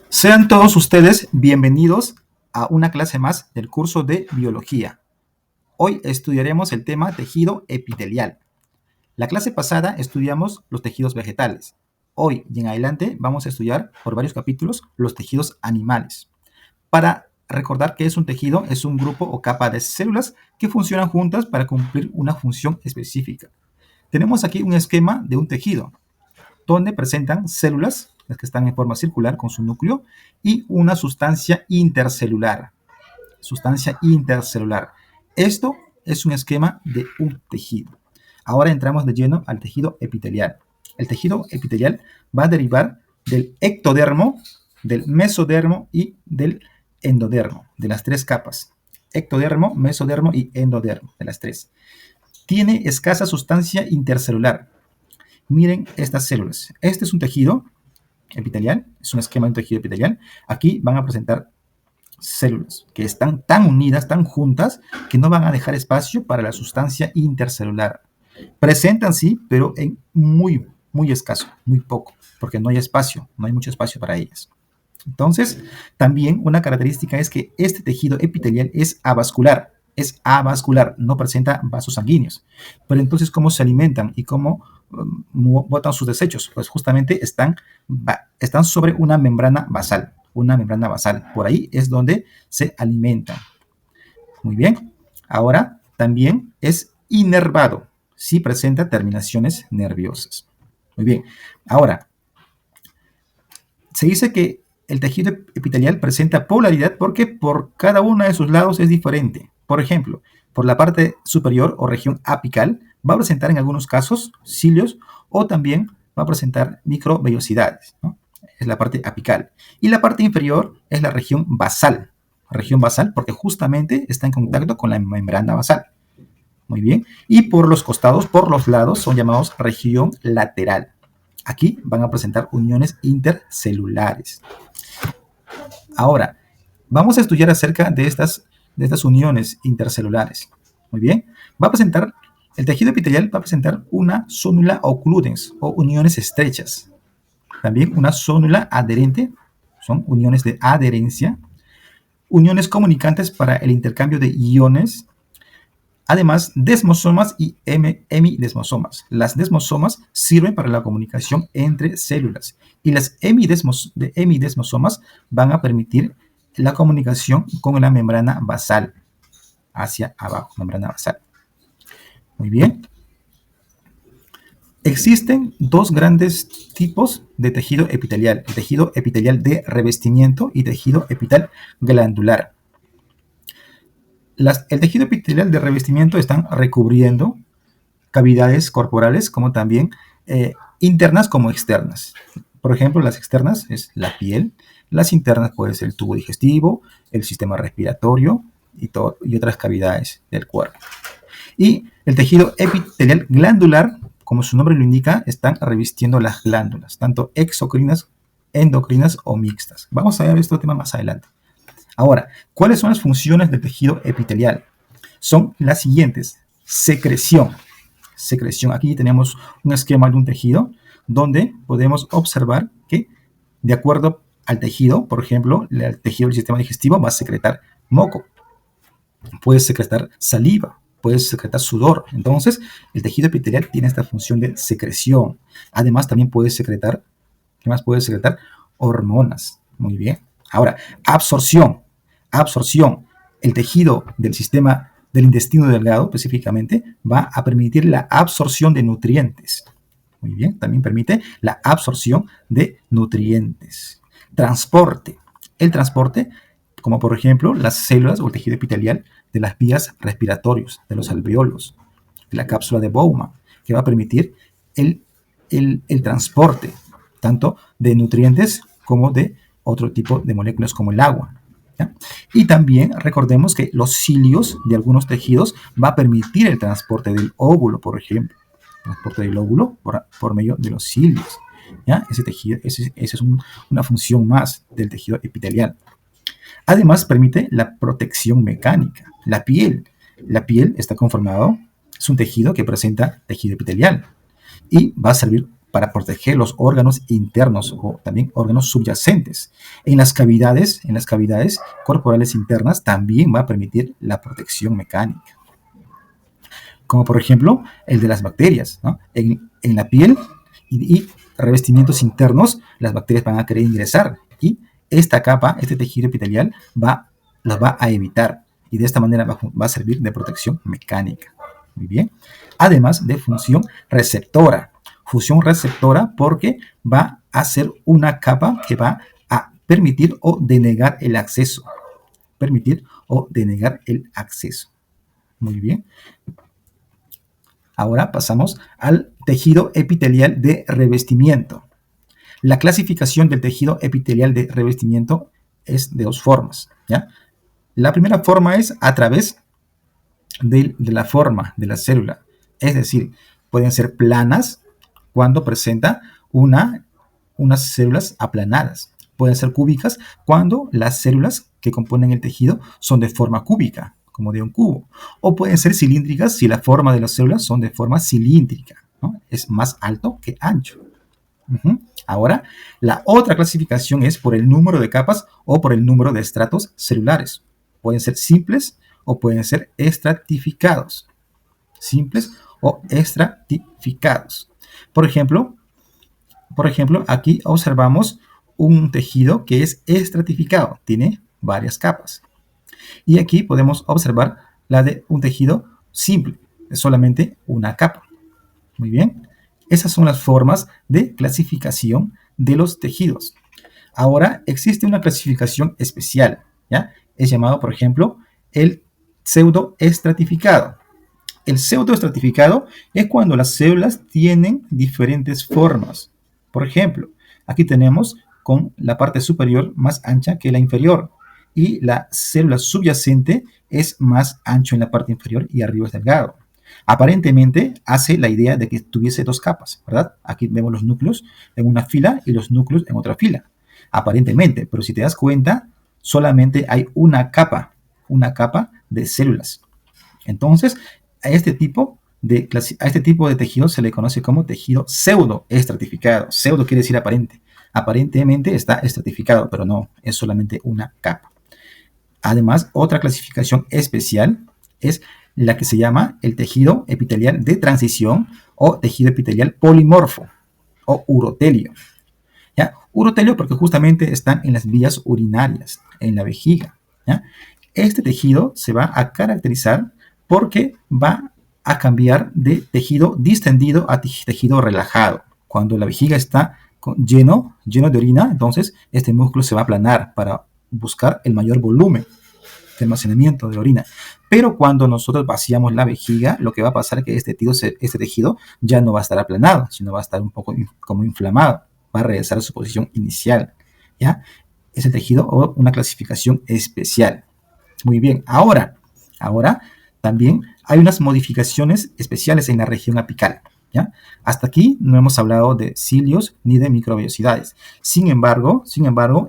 Sean todos ustedes bienvenidos a una clase más del curso de biología. Hoy estudiaremos el tema tejido epitelial. La clase pasada estudiamos los tejidos vegetales. Hoy y en adelante vamos a estudiar por varios capítulos los tejidos animales. Para recordar que es un tejido, es un grupo o capa de células que funcionan juntas para cumplir una función específica. Tenemos aquí un esquema de un tejido, donde presentan células, las que están en forma circular con su núcleo, y una sustancia intercelular. Esto es un esquema de un tejido. Ahora entramos de lleno al tejido epitelial. El tejido epitelial va a derivar del ectodermo, del mesodermo y del endodermo, de las tres capas. Ectodermo, mesodermo y endodermo, de las tres. Tiene escasa sustancia intercelular. Miren estas células. Este es un tejido epitelial, es un esquema de un tejido epitelial. Aquí van a presentar células que están tan unidas, tan juntas, que no van a dejar espacio para la sustancia intercelular. Presentan sí, pero en muy escaso, muy poco, porque no hay espacio, no hay mucho espacio para ellas. Entonces, también una característica es que este tejido epitelial es avascular, no presenta vasos sanguíneos. Pero entonces, ¿cómo se alimentan y cómo botan sus desechos? Pues justamente están sobre una membrana basal, Por ahí es donde se alimentan. Muy bien. Ahora, también es inervado, sí presenta terminaciones nerviosas. Muy bien. Ahora, se dice que el tejido epitelial presenta polaridad porque por cada uno de sus lados es diferente. Por ejemplo, por la parte superior o región apical va a presentar en algunos casos cilios o también va a presentar microvellosidades, ¿no? Es la parte apical. Y la parte inferior es la región basal. Porque justamente está en contacto con la membrana basal. Muy bien. Y por los costados, por los lados, son llamados región lateral. Aquí van a presentar uniones intercelulares. Ahora, vamos a estudiar acerca de estas uniones intercelulares. Muy bien. El tejido epitelial va a presentar una zónula occludens o uniones estrechas. También una zónula adherente, son uniones de adherencia. Uniones comunicantes para el intercambio de iones. Además, desmosomas y hemidesmosomas. Las desmosomas sirven para la comunicación entre células y las hemidesmosomas van a permitir la comunicación con la membrana basal, hacia abajo, membrana basal. Muy bien. Existen dos grandes tipos de tejido epitelial: el tejido epitelial de revestimiento y tejido epitelial glandular. El tejido epitelial de revestimiento están recubriendo cavidades corporales, como también internas como externas. Por ejemplo, las externas es la piel, las internas puede ser el tubo digestivo, el sistema respiratorio y otras cavidades del cuerpo. Y el tejido epitelial glandular, como su nombre lo indica, están revistiendo las glándulas, tanto exocrinas, endocrinas o mixtas. Vamos a ver este tema más adelante. Ahora, ¿cuáles son las funciones del tejido epitelial? Son las siguientes. Secreción. Aquí tenemos un esquema de un tejido donde podemos observar que, de acuerdo al tejido, por ejemplo, el tejido del sistema digestivo va a secretar moco, puede secretar saliva, puede secretar sudor. Entonces, el tejido epitelial tiene esta función de secreción. Además, también puede secretar, ¿qué más puede secretar? Hormonas. Muy bien. Ahora, absorción. El tejido del sistema del intestino delgado, específicamente, va a permitir la absorción de nutrientes. Muy bien, también permite la absorción de nutrientes. Transporte. El transporte, como por ejemplo las células o el tejido epitelial de las vías respiratorias, de los alveolos, de la cápsula de Bowman, que va a permitir el transporte tanto de nutrientes como de otro tipo de moléculas como el agua. ¿Ya? Y también recordemos que los cilios de algunos tejidos va a permitir el transporte del óvulo, por ejemplo. Transporte del óvulo por medio de los cilios. ¿Ya? Esa es una función más del tejido epitelial. Además, permite la protección mecánica. La piel está conformado, es un tejido que presenta tejido epitelial y va a servir para proteger los órganos internos o también órganos subyacentes. En las cavidades corporales internas también va a permitir la protección mecánica. Como por ejemplo el de las bacterias, ¿no? En la piel y revestimientos internos, las bacterias van a querer ingresar y esta capa, este tejido epitelial, las va a evitar y de esta manera va a servir de protección mecánica. Muy bien. Además de función receptora. Función receptora porque va a ser una capa que va a permitir o denegar el acceso. Permitir o denegar el acceso. Muy bien. Ahora pasamos al tejido epitelial de revestimiento. La clasificación del tejido epitelial de revestimiento es de dos formas, ¿ya? La primera forma es a través de la forma de la célula. Es decir, pueden ser planas cuando presenta unas células aplanadas. Pueden ser cúbicas cuando las células que componen el tejido son de forma cúbica, como de un cubo. O pueden ser cilíndricas si la forma de las células son de forma cilíndrica, ¿no? Es más alto que ancho. Ahora, la otra clasificación es por el número de capas o por el número de estratos celulares. Pueden ser simples o pueden ser estratificados. Simples o estratificados. Por ejemplo, aquí observamos un tejido que es estratificado. Tiene varias capas. Y aquí podemos observar la de un tejido simple. Es solamente una capa. Muy bien. Esas son las formas de clasificación de los tejidos. Ahora existe una clasificación especial, ¿ya? Es llamado, por ejemplo, el pseudoestratificado. El pseudoestratificado es cuando las células tienen diferentes formas. Por ejemplo, aquí tenemos con la parte superior más ancha que la inferior y la célula subyacente es más ancho en la parte inferior y arriba es delgado. Aparentemente hace la idea de que tuviese dos capas, ¿verdad? Aquí vemos los núcleos en una fila y los núcleos en otra fila. Aparentemente, pero si te das cuenta, solamente hay una capa de células. Entonces, a este tipo de tejido se le conoce como tejido pseudoestratificado. Pseudo quiere decir aparente. Aparentemente está estratificado, pero no, es solamente una capa. Además, otra clasificación especial es la que se llama el tejido epitelial de transición o tejido epitelial polimorfo o urotelio. ¿Ya? Urotelio porque justamente están en las vías urinarias, en la vejiga. ¿Ya? Este tejido se va a caracterizar porque va a cambiar de tejido distendido a tejido relajado. Cuando la vejiga está lleno de orina, entonces este músculo se va a aplanar para buscar el mayor volumen de almacenamiento de orina. Pero cuando nosotros vaciamos la vejiga, lo que va a pasar es que este tejido ya no va a estar aplanado, sino va a estar un poco como inflamado. Va a regresar a su posición inicial. ¿Ya? Es el tejido o una clasificación especial. Muy bien. Ahora también hay unas modificaciones especiales en la región apical. ¿Ya? Hasta aquí no hemos hablado de cilios ni de microvellosidades. Sin embargo,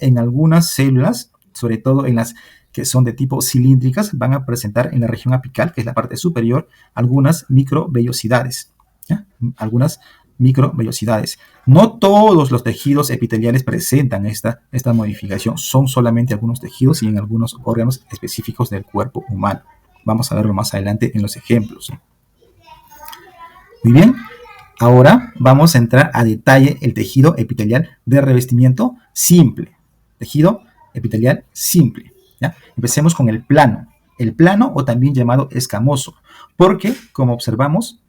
en algunas células, sobre todo en las que son de tipo cilíndricas, van a presentar en la región apical, que es la parte superior, algunas microvellosidades. ¿Ya? Algunas microvellosidades. No todos los tejidos epiteliales presentan esta modificación, son solamente algunos tejidos y en algunos órganos específicos del cuerpo humano. Vamos a verlo más adelante en los ejemplos. Muy bien, ahora vamos a entrar a detalle el tejido epitelial de revestimiento simple. Tejido epitelial simple. ¿Ya? Empecemos con el plano o también llamado escamoso, porque como observamos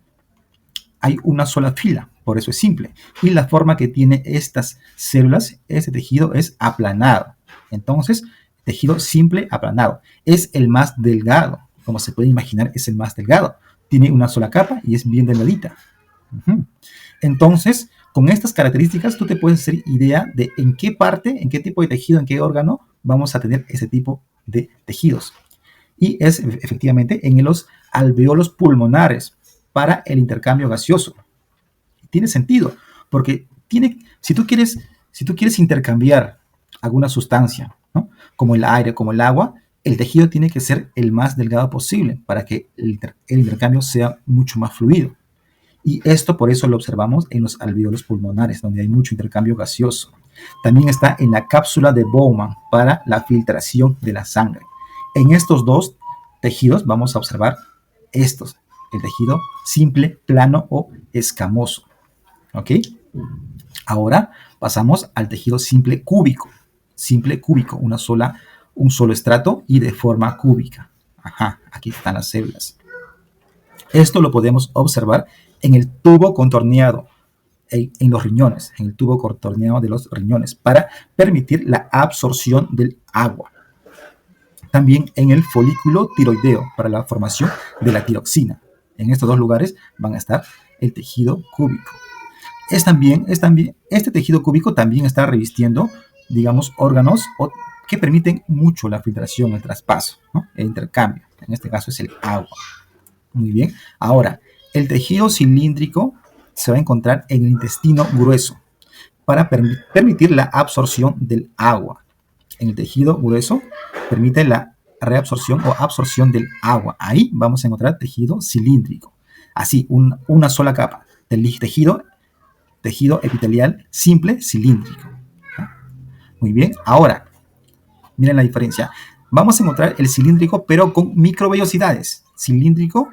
hay una sola fila, por eso es simple, y la forma que tiene estas células, este tejido es aplanado. Entonces, tejido simple aplanado, es el más delgado, como se puede imaginar es el más delgado, tiene una sola capa y es bien delgadita. Entonces, con estas características tú te puedes hacer idea de en qué parte, en qué tipo de tejido, en qué órgano vamos a tener ese tipo de tejidos. Y es efectivamente en los alveolos pulmonares para el intercambio gaseoso. Tiene sentido, porque si tú quieres intercambiar alguna sustancia, ¿no? Como el aire, como el agua, el tejido tiene que ser el más delgado posible para que el intercambio sea mucho más fluido. Y esto por eso lo observamos en los alvéolos pulmonares, donde hay mucho intercambio gaseoso. También está en la cápsula de Bowman para la filtración de la sangre. En estos dos tejidos vamos a observar estos, el tejido simple, plano o escamoso. ¿Ok? Ahora pasamos al tejido simple cúbico. Simple cúbico, un solo estrato y de forma cúbica. Ajá, aquí están las células. Esto lo podemos observar en el tubo contorneado, en los riñones, en el tubo contorneado de los riñones, para permitir la absorción del agua. También en el folículo tiroideo, para la formación de la tiroxina. En estos dos lugares van a estar el tejido cúbico. Este tejido cúbico también está revistiendo, digamos, órganos que permiten mucho la filtración, el traspaso, ¿no? El intercambio. En este caso es el agua. Muy bien. Ahora, el tejido cilíndrico se va a encontrar en el intestino grueso para permitir la absorción del agua. En el tejido grueso permite la reabsorción o absorción del agua. Ahí vamos a encontrar tejido cilíndrico. Así, una sola capa del tejido epitelial simple cilíndrico. Muy bien. Ahora, miren la diferencia. Vamos a encontrar el cilíndrico, pero con microvellosidades. Cilíndrico,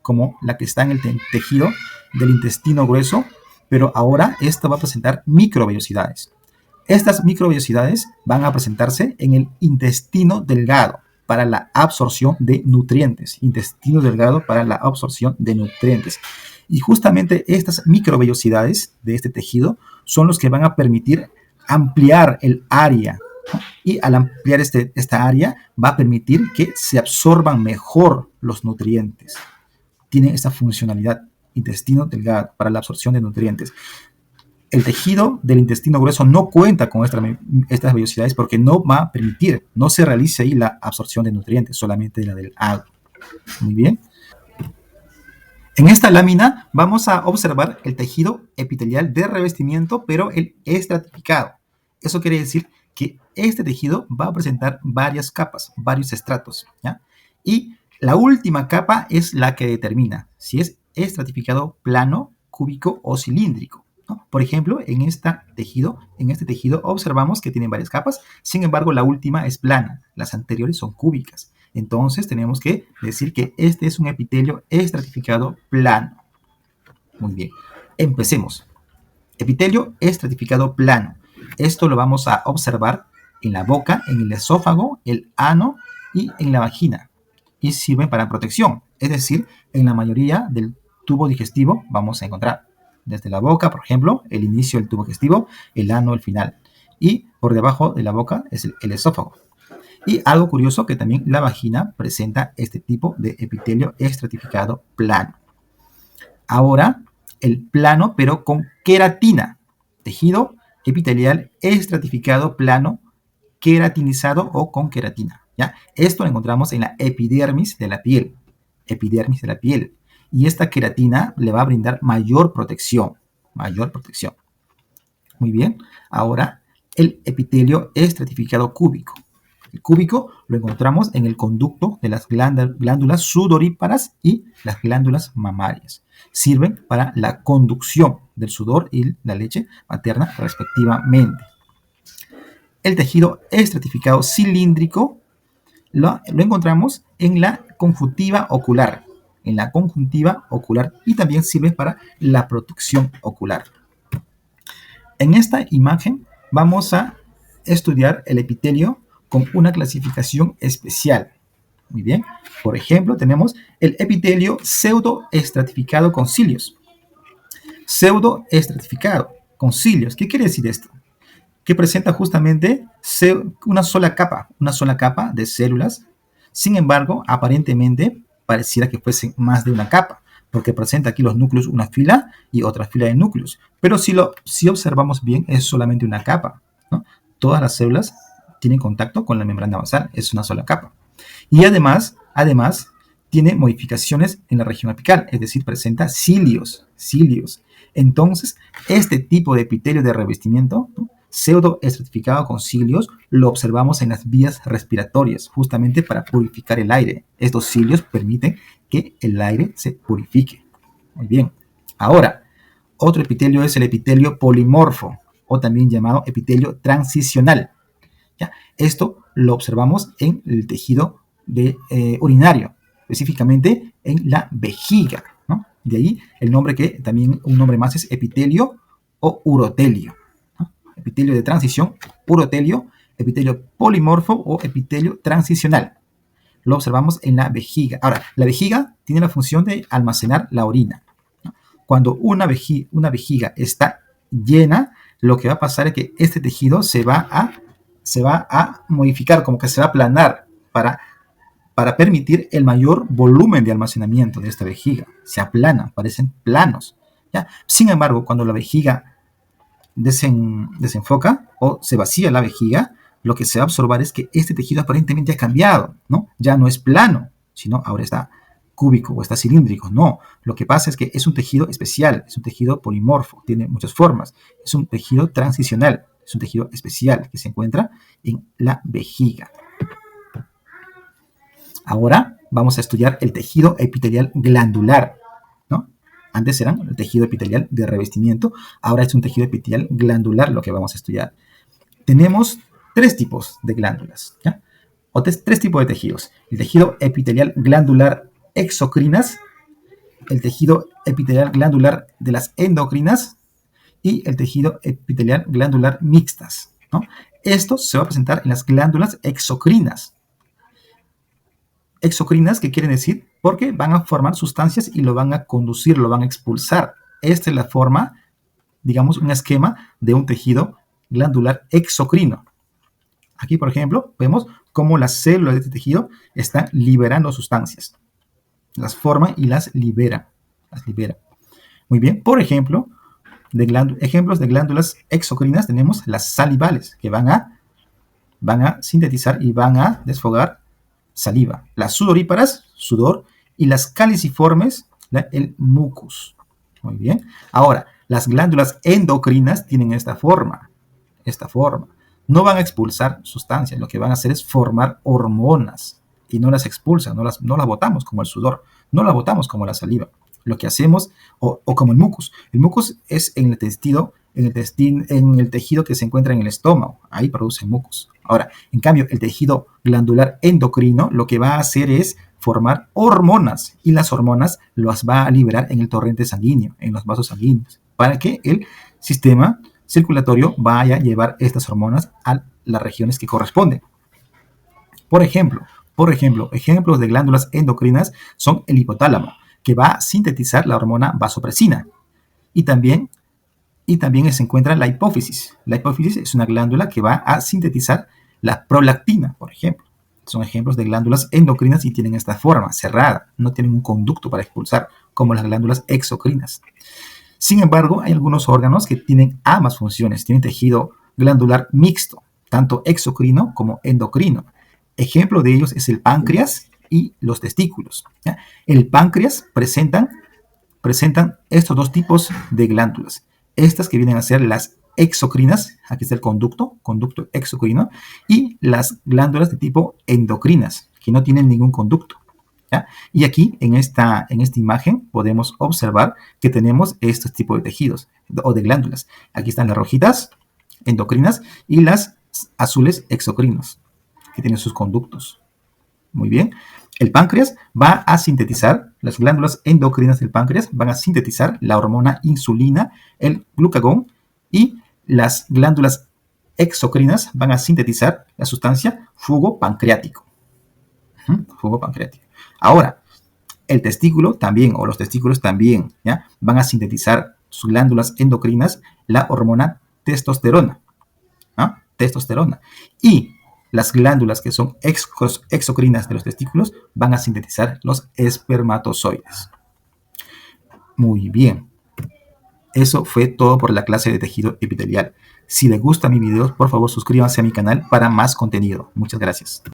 como la que está en el tejido del intestino grueso, pero ahora esto va a presentar microvellosidades. Estas microvellosidades van a presentarse en el intestino delgado para la absorción de nutrientes. Intestino delgado para la absorción de nutrientes. Y justamente estas microvellosidades de este tejido son los que van a permitir ampliar el área. Y al ampliar esta área va a permitir que se absorban mejor los nutrientes. Tiene esta funcionalidad, intestino delgado, para la absorción de nutrientes. El tejido del intestino grueso no cuenta con estas vellosidades porque no va a permitir, no se realice ahí la absorción de nutrientes, solamente la del agua. Muy bien. En esta lámina vamos a observar el tejido epitelial de revestimiento, pero el estratificado. Eso quiere decir que este tejido va a presentar varias capas, varios estratos, ¿ya? Y la última capa es la que determina si es estratificado plano, cúbico o cilíndrico, ¿no? Por ejemplo, en este tejido observamos que tienen varias capas, sin embargo la última es plana, las anteriores son cúbicas. Entonces tenemos que decir que este es un epitelio estratificado plano. Muy bien, empecemos. Epitelio estratificado plano. Esto lo vamos a observar en la boca, en el esófago, el ano y en la vagina. Y sirven para protección. Es decir, en la mayoría del tubo digestivo vamos a encontrar desde la boca, por ejemplo, el inicio del tubo digestivo, el ano, el final. Y por debajo de la boca es el esófago. Y algo curioso que también la vagina presenta este tipo de epitelio estratificado plano. Ahora, el plano, pero con queratina. Tejido epitelial estratificado plano, queratinizado o con queratina, ¿ya? Esto lo encontramos en la epidermis de la piel. Epidermis de la piel. Y esta queratina le va a brindar mayor protección. Mayor protección. Muy bien. Ahora, el epitelio estratificado cúbico. El cúbico lo encontramos en el conducto de las glándulas sudoríparas y las glándulas mamarias. Sirven para la conducción del sudor y la leche materna respectivamente. El tejido estratificado cilíndrico lo encontramos en la conjuntiva ocular. En la conjuntiva ocular y también sirve para la protección ocular. En esta imagen vamos a estudiar el epitelio con una clasificación especial. Muy bien. Por ejemplo, tenemos el epitelio pseudoestratificado con cilios. Pseudoestratificado con cilios. ¿Qué quiere decir esto? Que presenta justamente una sola capa de células. Sin embargo, aparentemente pareciera que fuese más de una capa, porque presenta aquí los núcleos, una fila y otra fila de núcleos. Pero si observamos bien, es solamente una capa, ¿no? Todas las células tienen contacto con la membrana basal, es una sola capa. Y además tiene modificaciones en la región apical, es decir, presenta cilios. Entonces, este tipo de epitelio de revestimiento, ¿no?, pseudoestratificado con cilios, lo observamos en las vías respiratorias, justamente para purificar el aire. Estos cilios permiten que el aire se purifique. Muy bien. Ahora, otro epitelio es el epitelio polimorfo, o también llamado epitelio transicional. ¿Ya? Esto lo observamos en el tejido urinario, específicamente en la vejiga, ¿no? De ahí el nombre que también un nombre más es epitelio o urotelio, ¿no? Epitelio de transición, urotelio, epitelio polimorfo o epitelio transicional. Lo observamos en la vejiga. Ahora, la vejiga tiene la función de almacenar la orina, ¿no? Cuando una vejiga está llena, lo que va a pasar es que este tejido se va a modificar, como que se va a aplanar para permitir el mayor volumen de almacenamiento de esta vejiga. Se aplana, parecen planos, ¿ya? Sin embargo, cuando la vejiga desenfoca o se vacía la vejiga, lo que se va a observar es que este tejido aparentemente ha cambiado, ¿no? Ya no es plano, sino ahora está cúbico o está cilíndrico. No, lo que pasa es que es un tejido especial, es un tejido polimorfo, tiene muchas formas, es un tejido transicional, es un tejido especial que se encuentra en la vejiga. Ahora vamos a estudiar el tejido epitelial glandular, ¿no? Antes era el tejido epitelial de revestimiento, ahora es un tejido epitelial glandular lo que vamos a estudiar. Tenemos tres tipos de glándulas, ¿ya? O tres tipos de tejidos. El tejido epitelial glandular exocrinas, el tejido epitelial glandular de las endocrinas y el tejido epitelial glandular mixtas, ¿no? Esto se va a presentar en las glándulas exocrinas. Exocrinas, ¿qué quieren decir? Porque van a formar sustancias y lo van a conducir, lo van a expulsar. Esta es la forma, digamos, un esquema de un tejido glandular exocrino. Aquí, por ejemplo, vemos cómo las células de este tejido están liberando sustancias. Las forman y las liberan. Muy bien, por ejemplo, ejemplos de glándulas exocrinas tenemos las salivales, que van a sintetizar y van a desfogar saliva. Las sudoríparas, sudor, y las caliciformes, el mucus. Muy bien. Ahora, las glándulas endocrinas tienen esta forma. No van a expulsar sustancias, lo que van a hacer es formar hormonas y no las expulsan, no las botamos como el sudor, no la botamos como la saliva. Lo que hacemos, o como el mucus. El mucus es en el tejido que se encuentra en el estómago, ahí produce mucus. Ahora, en cambio, el tejido glandular endocrino lo que va a hacer es formar hormonas y las hormonas las va a liberar en el torrente sanguíneo, en los vasos sanguíneos, para que el sistema circulatorio vaya a llevar estas hormonas a las regiones que corresponden. Por ejemplo, ejemplos de glándulas endocrinas son el hipotálamo, que va a sintetizar la hormona vasopresina, y también se encuentra la hipófisis. La hipófisis es una glándula que va a sintetizar la prolactina, por ejemplo. Son ejemplos de glándulas endocrinas y tienen esta forma cerrada, no tienen un conducto para expulsar, como las glándulas exocrinas. Sin embargo, hay algunos órganos que tienen ambas funciones, tienen tejido glandular mixto, tanto exocrino como endocrino. Ejemplo de ellos es el páncreas y los testículos, ¿ya? El páncreas presentan estos dos tipos de glándulas. Estas que vienen a ser las exocrinas, aquí está el conducto exocrino, y las glándulas de tipo endocrinas, que no tienen ningún conducto, ¿ya? Y aquí, en esta imagen, podemos observar que tenemos estos tipos de tejidos o de glándulas. Aquí están las rojitas, endocrinas, y las azules, exocrinos, que tienen sus conductos. Muy bien. El páncreas va a sintetizar, las glándulas endocrinas del páncreas van a sintetizar la hormona insulina, el glucagón, y las glándulas exocrinas van a sintetizar la sustancia fugo pancreático. Ahora, el testículo también, o los testículos también, ¿ya? Van a sintetizar sus glándulas endocrinas la hormona testosterona. Y las glándulas que son exocrinas de los testículos van a sintetizar los espermatozoides. Muy bien. Eso fue todo por la clase de tejido epitelial. Si les gusta mi video, por favor suscríbanse a mi canal para más contenido. Muchas gracias.